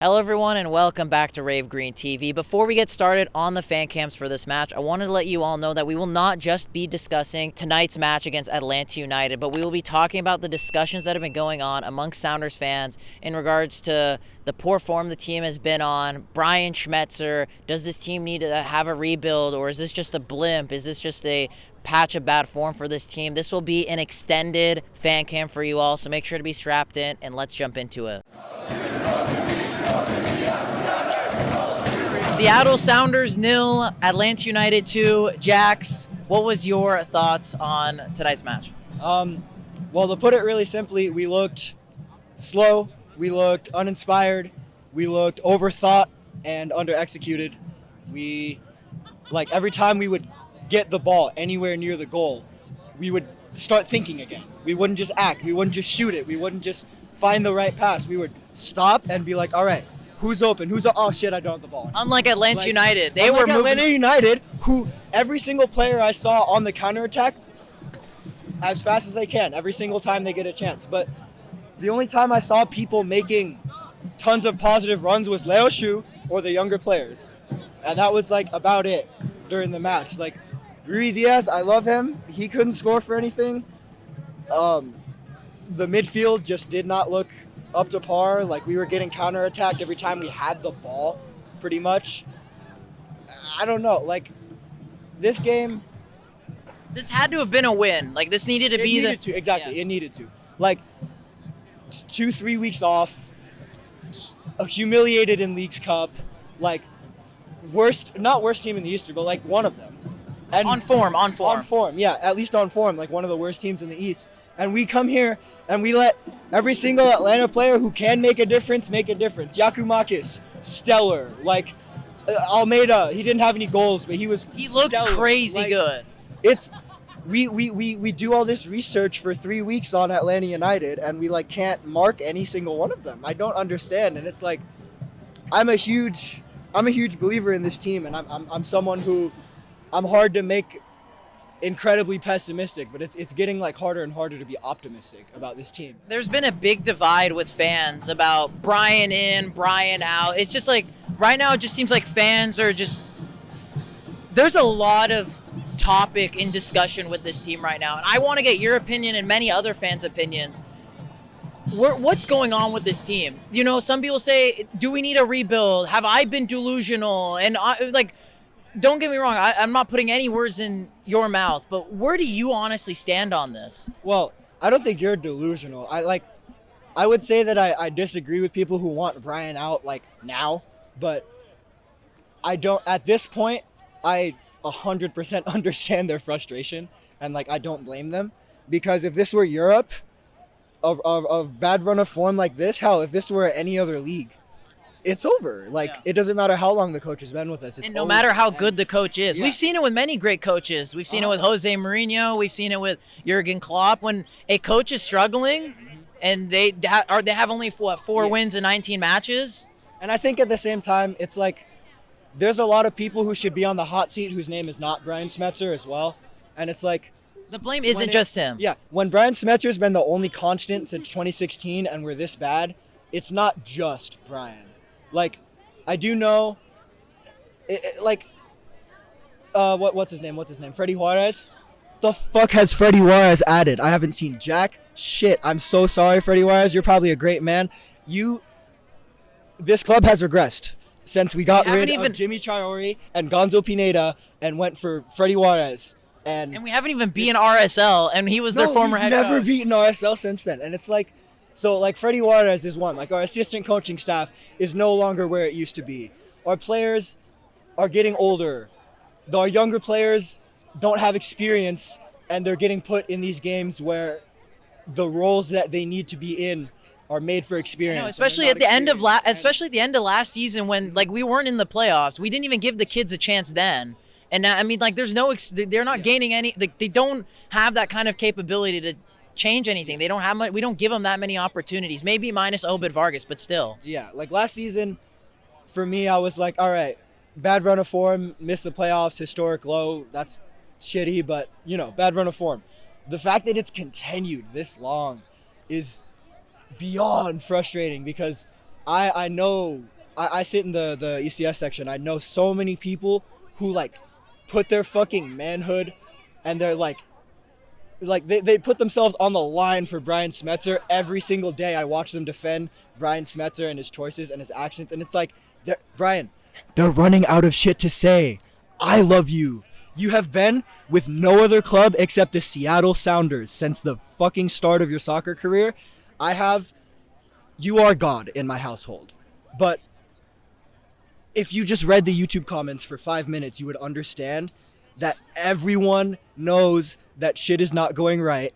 Hello everyone and welcome back to Rave Green TV. Before we get started on the fan cams for this match, I wanted to let you all know that we will not just be discussing tonight's match against Atlanta United, but we will be talking about the discussions that have been going on amongst Sounders fans in regards to the poor form the team has been on. Brian Schmetzer, does this team need to have a rebuild, or is this just a blimp? Is this just a patch of bad form for this team? This will be an extended fan cam for you all, so make sure to be strapped in and let's jump into it. Seattle Sounders 0, Atlanta United 2. Jax, what was your thoughts on tonight's match? Well, to put it really simply, we looked slow, we looked uninspired, we looked overthought and under-executed. Every time we would get the ball anywhere near the goal, we would start thinking again. We wouldn't just act, we wouldn't just shoot it, we wouldn't just find the right pass. We would stop and be like, all right, who's open? Oh shit, I don't have the ball. Unlike Atlanta United, they were moving. Atlanta United, who every single player I saw on the counterattack as fast as they can, every single time they get a chance. But the only time I saw people making tons of positive runs was Leo Shu or the younger players. And that was about it during the match. Ruidíaz, I love him. He couldn't score for anything. The midfield just did not look up to par. We were getting counterattacked every time we had the ball, pretty much. I don't know. This game... This had to have been a win. This needed to be the... It needed to, exactly. Yes. It needed to. 2-3 weeks off, humiliated in Leagues Cup, not worst team in the East, but one of them. And On form. On form, yeah. At least on form, one of the worst teams in the East. And we come here and we let every single Atlanta player who can make a difference, make a difference. Yakumakis, stellar. Almeida, he didn't have any goals, but he looked stellar. crazy good. It's we do all this research for 3 weeks on Atlanta United, and we can't mark any single one of them. I don't understand, and it's I'm a huge believer in this team, and I'm someone who I'm hard to make incredibly pessimistic, but it's getting harder and harder to be optimistic about this team. There's been a big divide with fans about Brian in, Brian out. It's just right now it just seems like fans are just, there's a lot of topic in discussion with this team right now, and I want to get your opinion and many other fans' opinions. What's going on with this team? Some people say, do we need a rebuild? Have I been delusional? And don't get me wrong, I'm not putting any words in your mouth, but where do you honestly stand on this? Well, I don't think you're delusional. I would say that I disagree with people who want Brian out now, but I don't, at this point, I 100% understand their frustration, and I don't blame them, because if this were Europe, of bad run of form like this, hell, if this were any other league, it's over. It doesn't matter how long the coach has been with us. It's and no matter how good the coach is. Yeah. We've seen it with many great coaches. We've seen it with Jose Mourinho. We've seen it with Jurgen Klopp. When a coach is struggling and they have only, four wins in 19 matches. And I think at the same time, it's there's a lot of people who should be on the hot seat whose name is not Brian Schmetzer as well. And it's the blame isn't just him. Yeah. When Brian Schmetzer's been the only constant since 2016 and we're this bad, it's not just Brian. I do know, what's his name? Fredy Juarez? The fuck has Fredy Juarez added? I haven't seen jack shit. I'm so sorry, Fredy Juarez. You're probably a great man. This club has regressed since we got rid of Jimmy Traore and Gonzo Pineda and went for Fredy Juarez. And we haven't even beaten RSL, and he was their former head coach. Never beaten RSL since then. And it's so Fredy Juarez is one. Our assistant coaching staff is no longer where it used to be. Our players are getting older. Our younger players don't have experience, and they're getting put in these games where the roles that they need to be in are made for experience. Especially at the end of last season when we weren't in the playoffs. We didn't even give the kids a chance then. And now, there's they're not gaining any. They don't have that kind of capability to change anything. They don't have we don't give them that many opportunities. Maybe minus Obed Vargas, but still. Yeah, last season, for me, I was all right, bad run of form, missed the playoffs, historic low. That's shitty, but bad run of form. The fact that it's continued this long is beyond frustrating, because I know, I sit in the ECS section. I know so many people who, like, put their fucking manhood and they're like they put themselves on the line for Brian Schmetzer. Every single day I watch them defend Brian Schmetzer and his choices and his actions. And it's like, Brian, they're running out of shit to say. I love you. You have been with no other club except the Seattle Sounders since the fucking start of your soccer career. You are God in my household. But if you just read the YouTube comments for 5 minutes, you would understand that everyone knows that shit is not going right.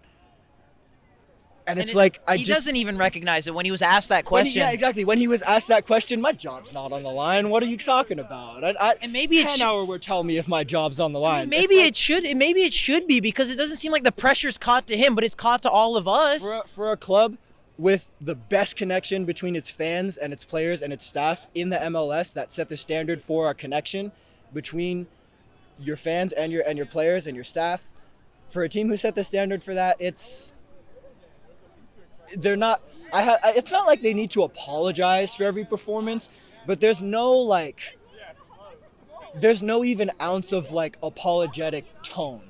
And it's like, he doesn't even recognize it when he was asked that question. Yeah, exactly. When he was asked that question, my job's not on the line. What are you talking about? And maybe 10 hour would tell me if my job's on the line. Maybe it should be, because it doesn't seem like the pressure's caught to him, but it's caught to all of us. For a club with the best connection between its fans and its players and its staff in the MLS that set the standard for a connection between your fans and your players and your staff, for a team who set the standard for that, it's not like they need to apologize for every performance, but there's no even ounce of like apologetic tone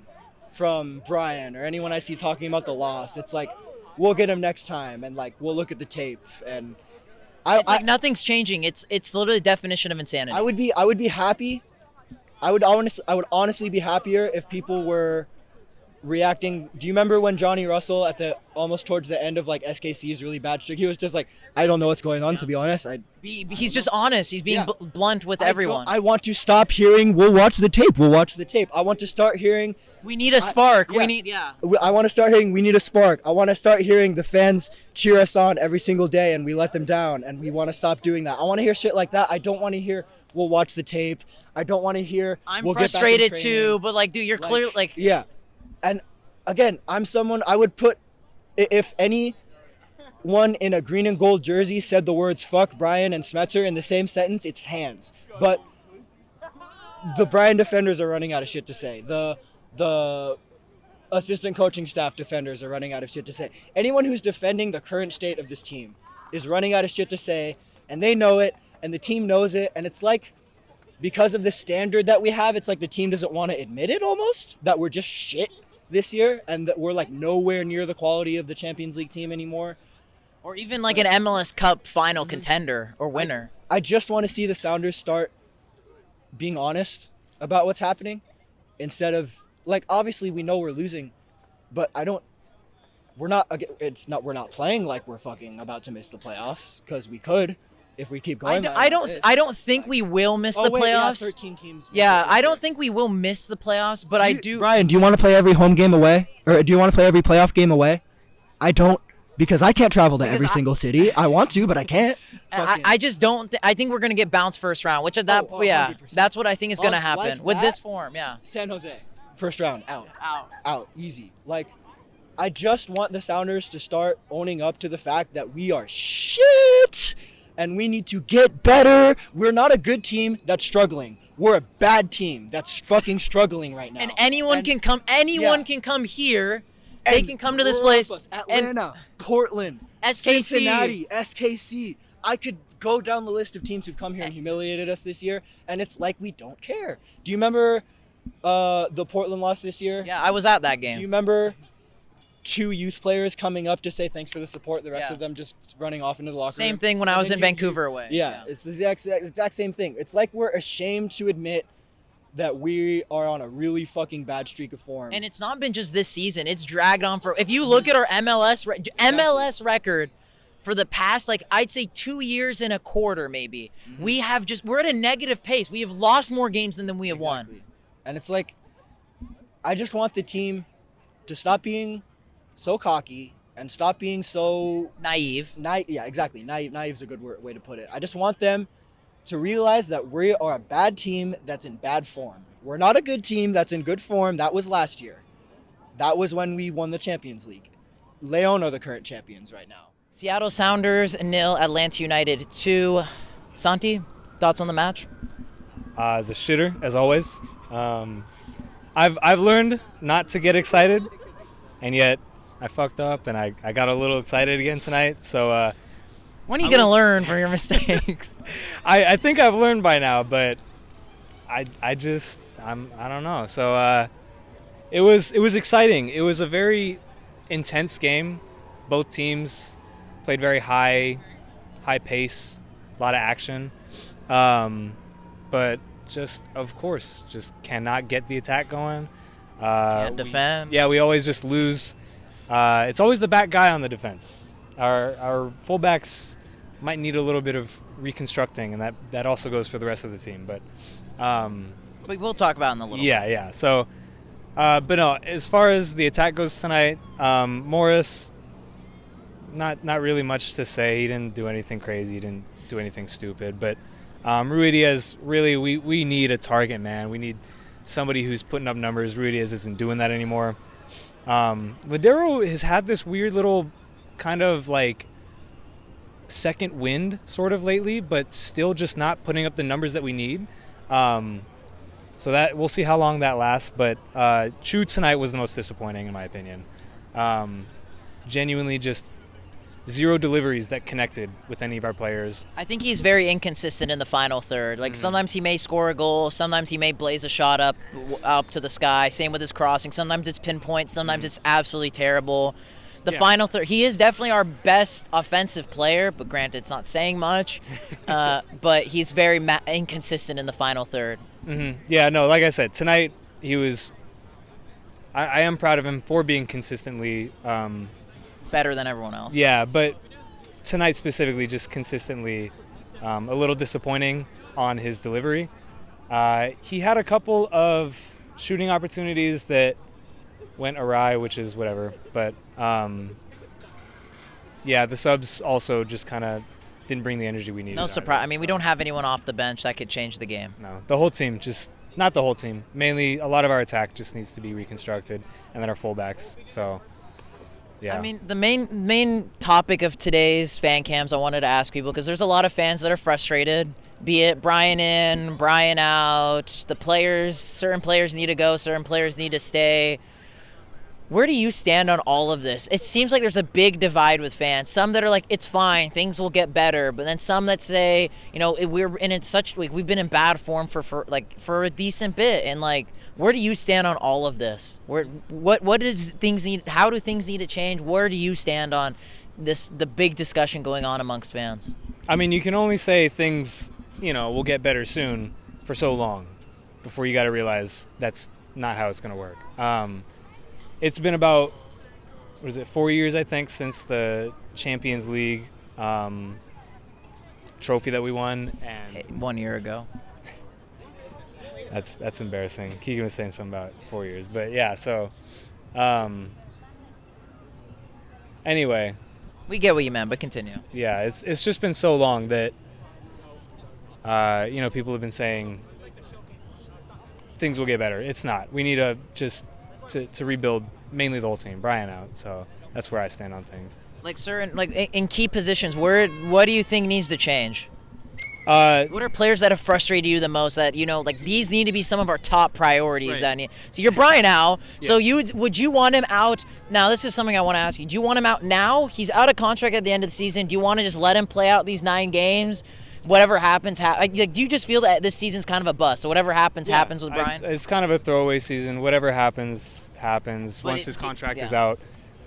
from Brian or anyone I see talking about the loss. It's like, we'll get him next time, and like we'll look at the tape, and it's like nothing's changing. It's literally the definition of insanity. I would be happy. I would honestly be happier if people were reacting. Do you remember when Johnny Russell almost towards the end of like SKC's really bad streak, he was just like, I don't know what's going on, to be honest. He's just honest. He's being blunt with everyone. I want to stop hearing, we'll watch the tape. I want to start hearing, we need a spark. I want to start hearing, we need a spark. I want to start hearing the fans cheer us on every single day and we let them down, and we want to stop doing that. I want to hear shit like that. I don't want to hear, we'll watch the tape. I don't want to hear, I'm frustrated too, but like, dude, you're clear, like. Yeah. And again, I'm someone, I would put, if anyone in a green and gold jersey said the words fuck Brian and Schmetzer in the same sentence, it's hands. But the Brian defenders are running out of shit to say. The assistant coaching staff defenders are running out of shit to say. Anyone who's defending the current state of this team is running out of shit to say, and they know it, and the team knows it, and it's like, because of the standard that we have, it's like the team doesn't want to admit it almost, that we're just shit this year and that we're like nowhere near the quality of the Champions League team anymore. Or even like an MLS Cup final contender or winner. I just want to see the Sounders start being honest about what's happening instead of, like, obviously we know we're losing, but we're not playing like we're fucking about to miss the playoffs, because we could. If we keep going, I don't think we will miss the playoffs. 13 teams. Yeah, I don't think we will miss the playoffs, but I do. Brian, do you want to play every home game away, or do you want to play every playoff game away? I don't, because I can't travel to every single city. I want to, but I can't. I just don't. I think we're gonna get bounced first round, which that's what I think is gonna happen with this form. Yeah. San Jose, first round, out, easy. Like, I just want the Sounders to start owning up to the fact that we are shit. And we need to get better. We're not a good team that's struggling. We're a bad team that's fucking struggling right now. And anyone can come here. They can come to this place. Atlanta, Portland, SKC. Cincinnati, SKC. I could go down the list of teams who've come here and humiliated us this year, and it's like we don't care. Do you remember the Portland loss this year? Yeah, I was at that game. Do you remember 2 youth players coming up to say thanks for the support, the rest of them just running off into the locker room? Same thing when I was in Vancouver away. Yeah, it's the exact same thing. It's like we're ashamed to admit that we are on a really fucking bad streak of form. And it's not been just this season. It's dragged on for, if you look at our MLS record for the past, like, I'd say 2 years and a quarter maybe, we're at a negative pace. We have lost more games than we have won. And it's like, I just want the team to stop being so cocky and stop being so naive. Yeah, exactly. Naive is a good way to put it. I just want them to realize that we are a bad team that's in bad form. We're not a good team that's in good form. That was last year. That was when we won the Champions League. Leon are the current champions right now. Seattle Sounders 0, Atlanta United 2. Santi, thoughts on the match? As a shitter, as always. I've learned not to get excited, and yet I fucked up and I got a little excited again tonight. So When are you going to learn from your mistakes? I think I've learned by now, but I don't know. So it was exciting. It was a very intense game. Both teams played very high pace, a lot of action. But of course, just cannot get the attack going. Can't defend. We always just lose. It's always the back guy on the defense. Our fullbacks might need a little bit of reconstructing, and that also goes for the rest of the team. But we'll talk about it in a little bit. Yeah. So, but no, as far as the attack goes tonight, Morris, not really much to say. He didn't do anything crazy. He didn't do anything stupid. But Ruidíaz, really, we need a target man. We need somebody who's putting up numbers. Ruidíaz isn't doing that anymore. Lodeiro has had this weird little kind of like second wind sort of lately, but still just not putting up the numbers that we need. So that we'll see how long that lasts. But Chu tonight was the most disappointing in my opinion. Genuinely just zero deliveries that connected with any of our players. I think he's very inconsistent in the final third. Like sometimes he may score a goal, sometimes he may blaze a shot up to the sky. Same with his crossing. Sometimes it's pinpoint, sometimes it's absolutely terrible. The final third, he is definitely our best offensive player, but granted, it's not saying much. But he's very inconsistent in the final third. Mm-hmm. Yeah, no, like I said, tonight he was. I am proud of him for being consistently. Better than everyone else. Yeah, but tonight specifically, just consistently a little disappointing on his delivery. He had a couple of shooting opportunities that went awry, which is whatever. But, the subs also just kind of didn't bring the energy we needed. No surprise. I mean, we don't have anyone off the bench that could change the game. No, the whole team not the whole team. Mainly, a lot of our attack just needs to be reconstructed, and then our fullbacks. So, yeah. I mean, the main topic of today's fan cams I wanted to ask people, because there's a lot of fans that are frustrated, be it Brian in, Brian out, certain players need to go, certain players need to stay. Where do you stand on all of this? It seems like there's a big divide with fans. Some that are like, it's fine, things will get better. But then some that say, we've been in bad form for a decent bit. And like, where do you stand on all of this? How do things need to change? Where do you stand on the big discussion going on amongst fans? I mean, you can only say things, will get better soon for so long before you got to realize that's not how it's going to work. It's been about, 4 years, I think, since the Champions League trophy that we won. And 1 year ago. That's embarrassing. Keegan was saying something about 4 years. But, yeah, so anyway. We get what you meant, but continue. Yeah, it's just been so long that, people have been saying things will get better. It's not. We need to rebuild mainly the whole team. Brian out, so that's where I stand on things. In key positions, what do you think needs to change? What are players that have frustrated you the most? That these need to be some of our top priorities. Right. So you're Brian out. Yeah. So would you want him out now? This is something I want to ask you. Do you want him out now? He's out of contract at the end of the season. Do you want to just let him play out these 9 games? Whatever happens, do you just feel that this season's kind of a bust? So whatever happens with Brian? It's kind of a throwaway season. Whatever happens. Once his contract is out,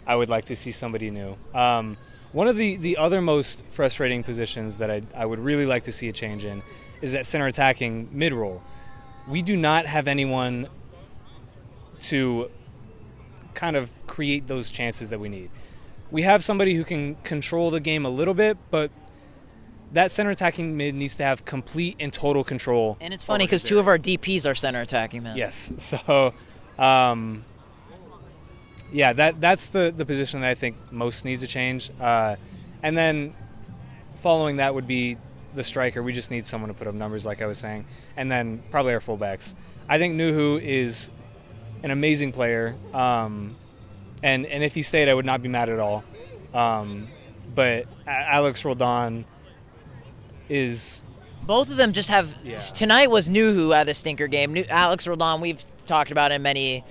I would like to see somebody new. One of the other most frustrating positions that I would really like to see a change in is that center attacking mid-roll. We do not have anyone to kind of create those chances that we need. We have somebody who can control the game a little bit, but that center attacking mid needs to have complete and total control. And it's funny because 2 of our DPs are center attacking mids. Yes. So, that's the position that I think most needs to change. And then following that would be the striker. We just need someone to put up numbers, like I was saying. And then probably our fullbacks. I think Nouhou is an amazing player. And if he stayed, I would not be mad at all. But Alex Roldan is... Both of them just have... Yeah. Tonight was Nouhou at a stinker game. Alex Roldan, we've talked about in many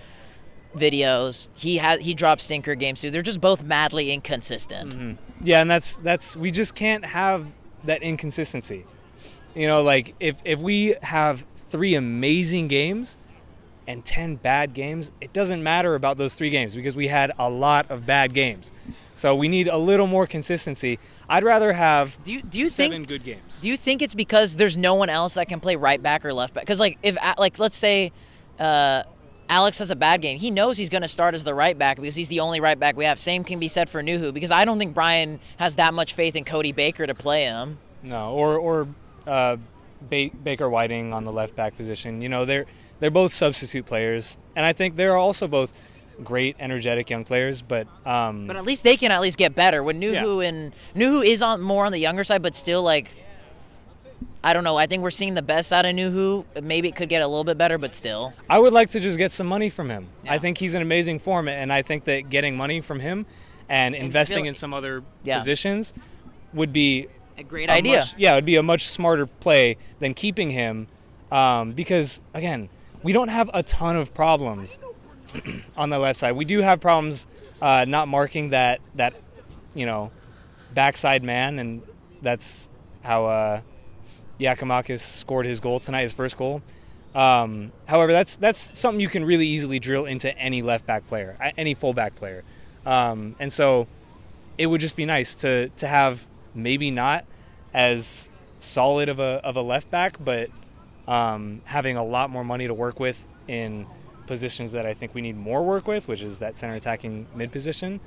videos. He dropped stinker games too. They're just both madly inconsistent. Mm-hmm. Yeah, and that's we just can't have that inconsistency. You know, like if we have 3 amazing games and 10 bad games, it doesn't matter about those 3 games because we had a lot of bad games. So we need a little more consistency. I'd rather have do you 7 good games. Do you think it's because there's no one else that can play right back or left back? Because like if let's say Alex has a bad game, he knows he's going to start as the right back because he's the only right back we have. Same can be said for Nouhou because I don't think Brian has that much faith in Cody Baker to play him. No, or Baker Whiting on the left back position. You know, they're both substitute players, and I think they're also both great, energetic young players. But at least they can at least get better. When Nouhou is more on the younger side, but still like. I don't know. I think we're seeing the best out of Nouhou. Maybe it could get a little bit better, but still. I would like to just get some money from him. Yeah. I think he's in amazing form, and I think that getting money from him and investing in some other positions would be a great idea. It would be a much smarter play than keeping him because, again, we don't have a ton of problems on the left side. We do have problems not marking that backside man, and that's how Giacomakis scored his goal tonight, his first goal. However, that's something you can really easily drill into any left back player, any fullback player, and so it would just be nice to have maybe not as solid of a left back, but having a lot more money to work with in positions that I think we need more work with, which is that center attacking mid position.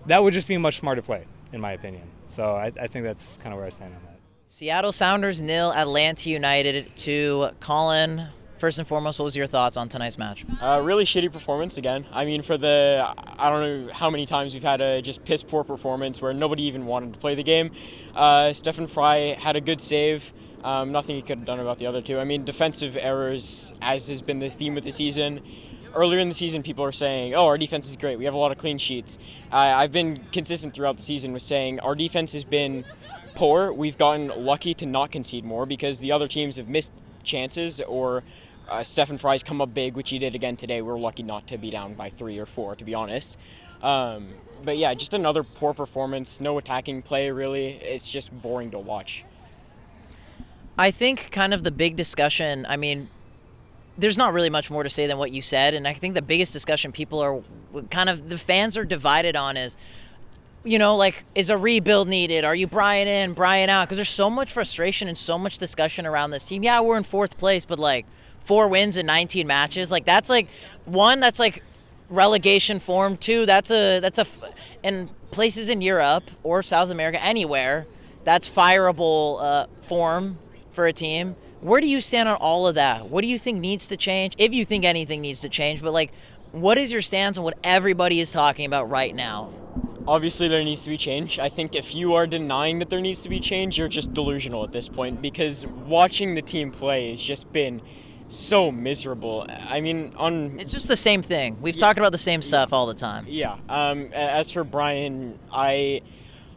That would just be a much smarter play, in my opinion. So I think that's kind of where I stand on that. Seattle Sounders 0, Atlanta United 2. Colin, first and foremost, what was your thoughts on tonight's match? Really shitty performance again. I mean, I don't know how many times we've had a just piss poor performance where nobody even wanted to play the game. Stefan Frei had a good save. Nothing he could have done about the other two. I mean, defensive errors, as has been the theme of the season. Earlier in the season, people are saying, our defense is great. We have a lot of clean sheets. I've been consistent throughout the season with saying our defense has been poor. We've gotten lucky to not concede more because the other teams have missed chances or Stefan Frei's come up big, which he did again today. We're lucky not to be down by 3 or 4, to be honest. But yeah, just another poor performance. No attacking play, really. It's just boring to watch. I think kind of the big discussion, I mean, there's not really much more to say than what you said, and I think the biggest discussion people are kind of, the fans are divided on is, you know, like, is a rebuild needed? Are you Brian in, Brian out? Because there's so much frustration and so much discussion around this team. Yeah, we're in 4th place, but, like, 4 wins in 19 matches. Like, that's, like, 1, that's, like, relegation form. 2, in places in Europe or South America, anywhere, that's fireable form for a team. Where do you stand on all of that? What do you think needs to change? If you think anything needs to change, but, like, what is your stance on what everybody is talking about right now? Obviously, there needs to be change. I think if you are denying that there needs to be change, you're just delusional at this point because watching the team play has just been so miserable. I mean, it's just the same thing. We've talked about the same stuff all the time. Yeah. As for Brian,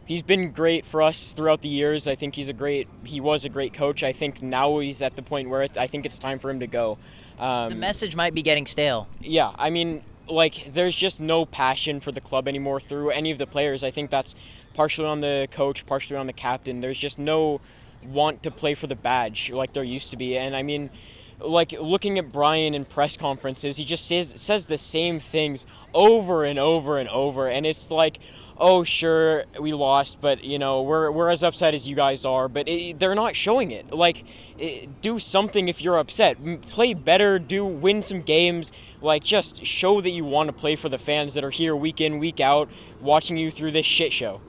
he's been great for us throughout the years. I think he was a great coach. I think now he's at the point where I think it's time for him to go. The message might be getting stale. Yeah, I mean, like, there's just no passion for the club anymore through any of the players. I think that's partially on the coach, partially on the captain. There's just no want to play for the badge like there used to be. And I mean, like, looking at Brian in press conferences, he just says the same things over and over and over. And it's like, oh, sure, we lost, but, you know, we're as upset as you guys are. But they're not showing it. Like, do something if you're upset. Play better, win some games. Like, just show that you want to play for the fans that are here week in, week out, watching you through this shit show.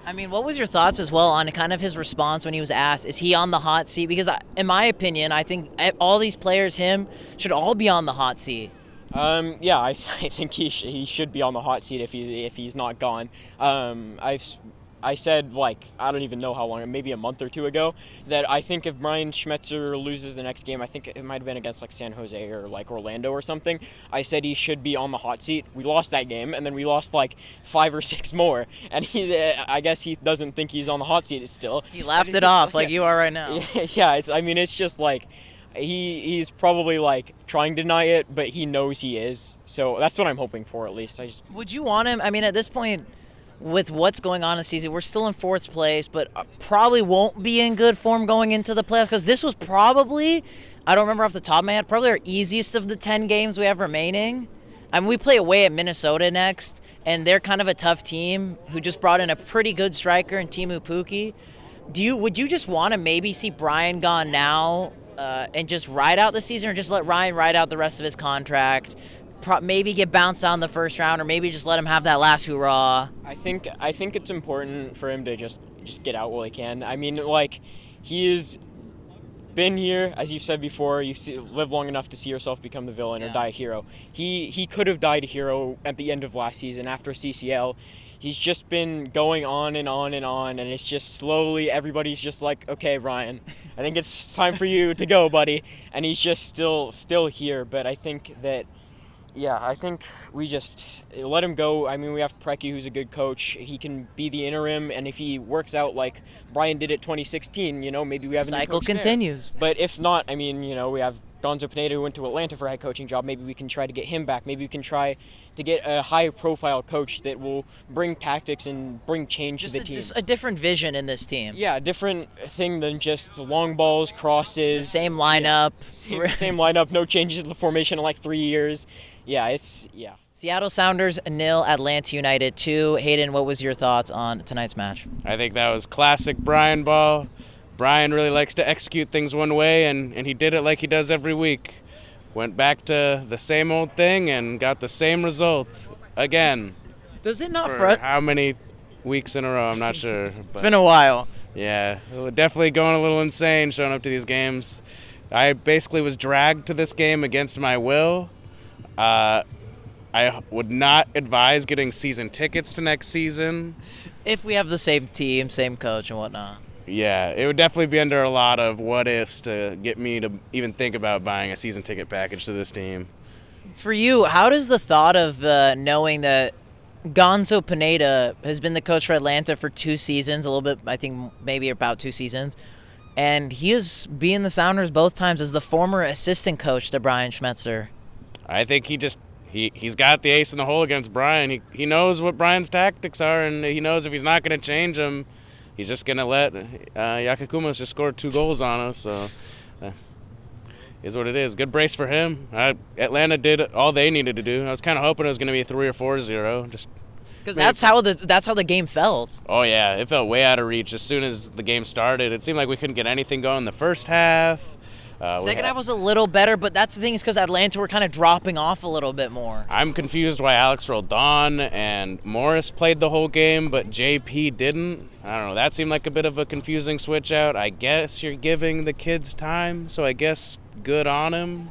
I mean, what was your thoughts as well on kind of his response when he was asked, is he on the hot seat? Because in my opinion, I think all these players, should all be on the hot seat. Yeah, I think he should be on the hot seat if he's not gone. I said, like, I don't even know how long, maybe a month or 2 ago, that I think if Brian Schmetzer loses the next game, I think it might have been against, like, San Jose or, like, Orlando or something, I said he should be on the hot seat. We lost that game, and then we lost, like, 5 or 6 more, and I guess he doesn't think he's on the hot seat still. He laughed it off like you are right now. Yeah, it's just, like, he's probably, like, trying to deny it, but he knows he is, so that's what I'm hoping for, at least. Would you want him, I mean, at this point, with what's going on in the season, we're still in 4th place, but probably won't be in good form going into the playoffs because this was probably, I don't remember off the top of my head, probably our easiest of the 10 games we have remaining. I mean, we play away at Minnesota next, and they're kind of a tough team who just brought in a pretty good striker in Timu Pukki. Would you just want to maybe see Brian gone now and just ride out the season, or just let Ryan ride out the rest of his contract? Maybe get bounced out in the first round, or maybe just let him have that last hurrah. I think it's important for him to just get out while he can. I mean, like, he has been here, as you've said before. Live long enough to see yourself become the villain or die a hero. He could have died a hero at the end of last season after CCL. He's just been going on and on and on, and it's just slowly everybody's just like, okay, Ryan, I think it's time for you to go, buddy. And he's just still here. But I think that. Yeah, I think we just let him go. I mean, we have Preki, who's a good coach. He can be the interim, and if he works out like Brian did at 2016, maybe we have a new cycle coach continues. There. But if not, I mean, we have Gonzo Pineda, who went to Atlanta for a head coaching job. Maybe we can try to get him back. Maybe we can try to get a high-profile coach that will bring tactics and bring change to the team. Just a different vision in this team. Yeah, a different thing than just long balls, crosses. The same lineup. Same lineup, no changes to the formation in like 3 years. Yeah. Seattle Sounders 0, Atlanta United 2. Hayden, what was your thoughts on tonight's match? I think that was classic Brian ball. Brian really likes to execute things one way, and he did it like he does every week. Went back to the same old thing and got the same result again. Does it not for how many weeks in a row? I'm not sure. It's been a while. Yeah, definitely going a little insane showing up to these games. I basically was dragged to this game against my will. I would not advise getting season tickets to next season. If we have the same team, same coach and whatnot. Yeah, it would definitely be under a lot of what-ifs to get me to even think about buying a season ticket package to this team. For you, how does the thought of knowing that Gonzo Pineda has been the coach for Atlanta for 2 seasons, a little bit, I think maybe about 2 seasons, and he is being the Sounders both times as the former assistant coach to Brian Schmetzer? I think he's got the ace in the hole against Brian. He knows what Brian's tactics are, and he knows if he's not going to change them, he's just going to let Yakukumas just score 2 goals on us. So, is what it is. Good brace for him. Atlanta did all they needed to do. I was kind of hoping it was going to be a 3 or 4-0. Just because that's how the game felt. Oh yeah, it felt way out of reach as soon as the game started. It seemed like we couldn't get anything going in the first half. Second half was a little better, but that's the thing is because Atlanta were kind of dropping off a little bit more. I'm confused why Alex Roldan and Morris played the whole game, but JP didn't. I don't know. That seemed like a bit of a confusing switch out. I guess you're giving the kids time, so I guess good on him.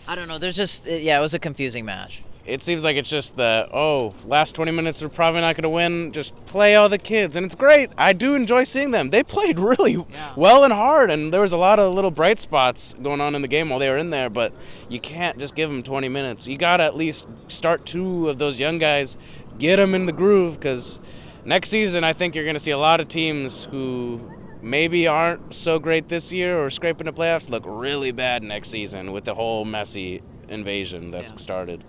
I don't know. There's just, it was a confusing match. It seems like it's just last 20 minutes we're probably not going to win. Just play all the kids. And it's great. I do enjoy seeing them. They played really well and hard, and there was a lot of little bright spots going on in the game while they were in there, but you can't just give them 20 minutes. You got to at least start 2 of those young guys, get them in the groove, because next season I think you're going to see a lot of teams who maybe aren't so great this year or scraping the playoffs look really bad next season with the whole Messi invasion that's started.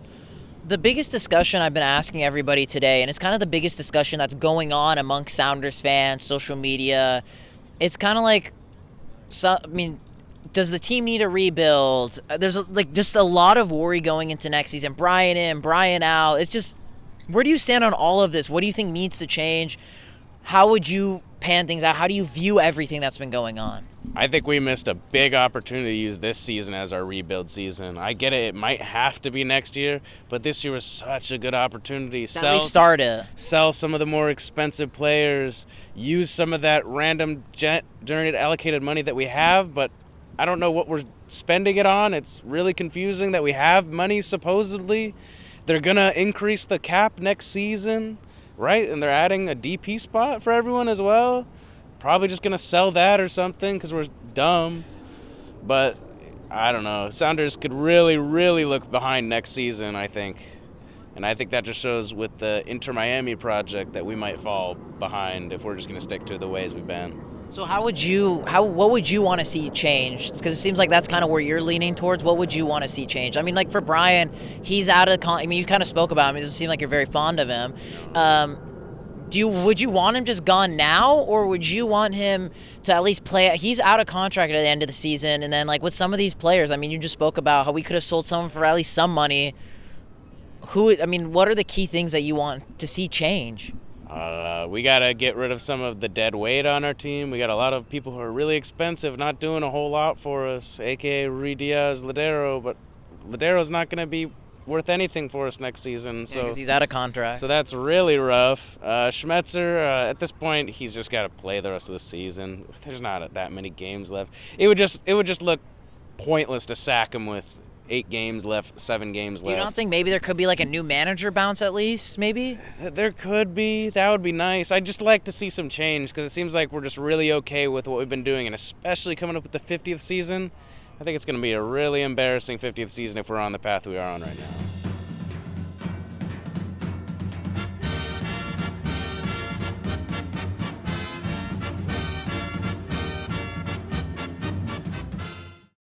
The biggest discussion I've been asking everybody today, and it's kind of the biggest discussion that's going on amongst Sounders fans, social media, it's kind of like, does the team need a rebuild? There's just a lot of worry going into next season. Brian in, Brian out. It's just, where do you stand on all of this? What do you think needs to change? How would you pan things out? How do you view everything that's been going on? I think we missed a big opportunity to use this season as our rebuild season. I get it might have to be next year, but this year was such a good opportunity. Sell some of the more expensive players, use some of that random generated allocated money that we have, but I don't know what we're spending it on. It's really confusing that we have money supposedly. They're going to increase the cap next season, right? And they're adding a DP spot for everyone as well. Probably just going to sell that or something because we're dumb. But I don't know. Sounders could really, really look behind next season, I think. And I think that just shows with the Inter Miami project that we might fall behind if we're just going to stick to the ways we've been. So what would you want to see changed? Because it seems like that's kind of where you're leaning towards. What would you want to see changed? I mean, like for Brian, he's out of I mean, you kind of spoke about him. It doesn't seem like you're very fond of him. Would you want him just gone now, or would you want him to at least play? He's out of contract at the end of the season, and then like with some of these players, I mean, you just spoke about how we could have sold someone for at least some money. What are the key things that you want to see change? We got to get rid of some of the dead weight on our team. We got a lot of people who are really expensive, not doing a whole lot for us, a.k.a. Ruidíaz, Lodeiro, but Lodeiro's not going to be worth anything for us next season. So because he's out of contract. So that's really rough. Schmetzer, at this point, he's just got to play the rest of the season. There's not that many games left. It would just look pointless to sack him with 8 games left, 7 games left. You don't think maybe there could be like a new manager bounce at least, maybe? There could be. That would be nice. I'd just like to see some change because it seems like we're just really okay with what we've been doing, and especially coming up with the 50th season. I think it's going to be a really embarrassing 50th season if we're on the path we are on right now.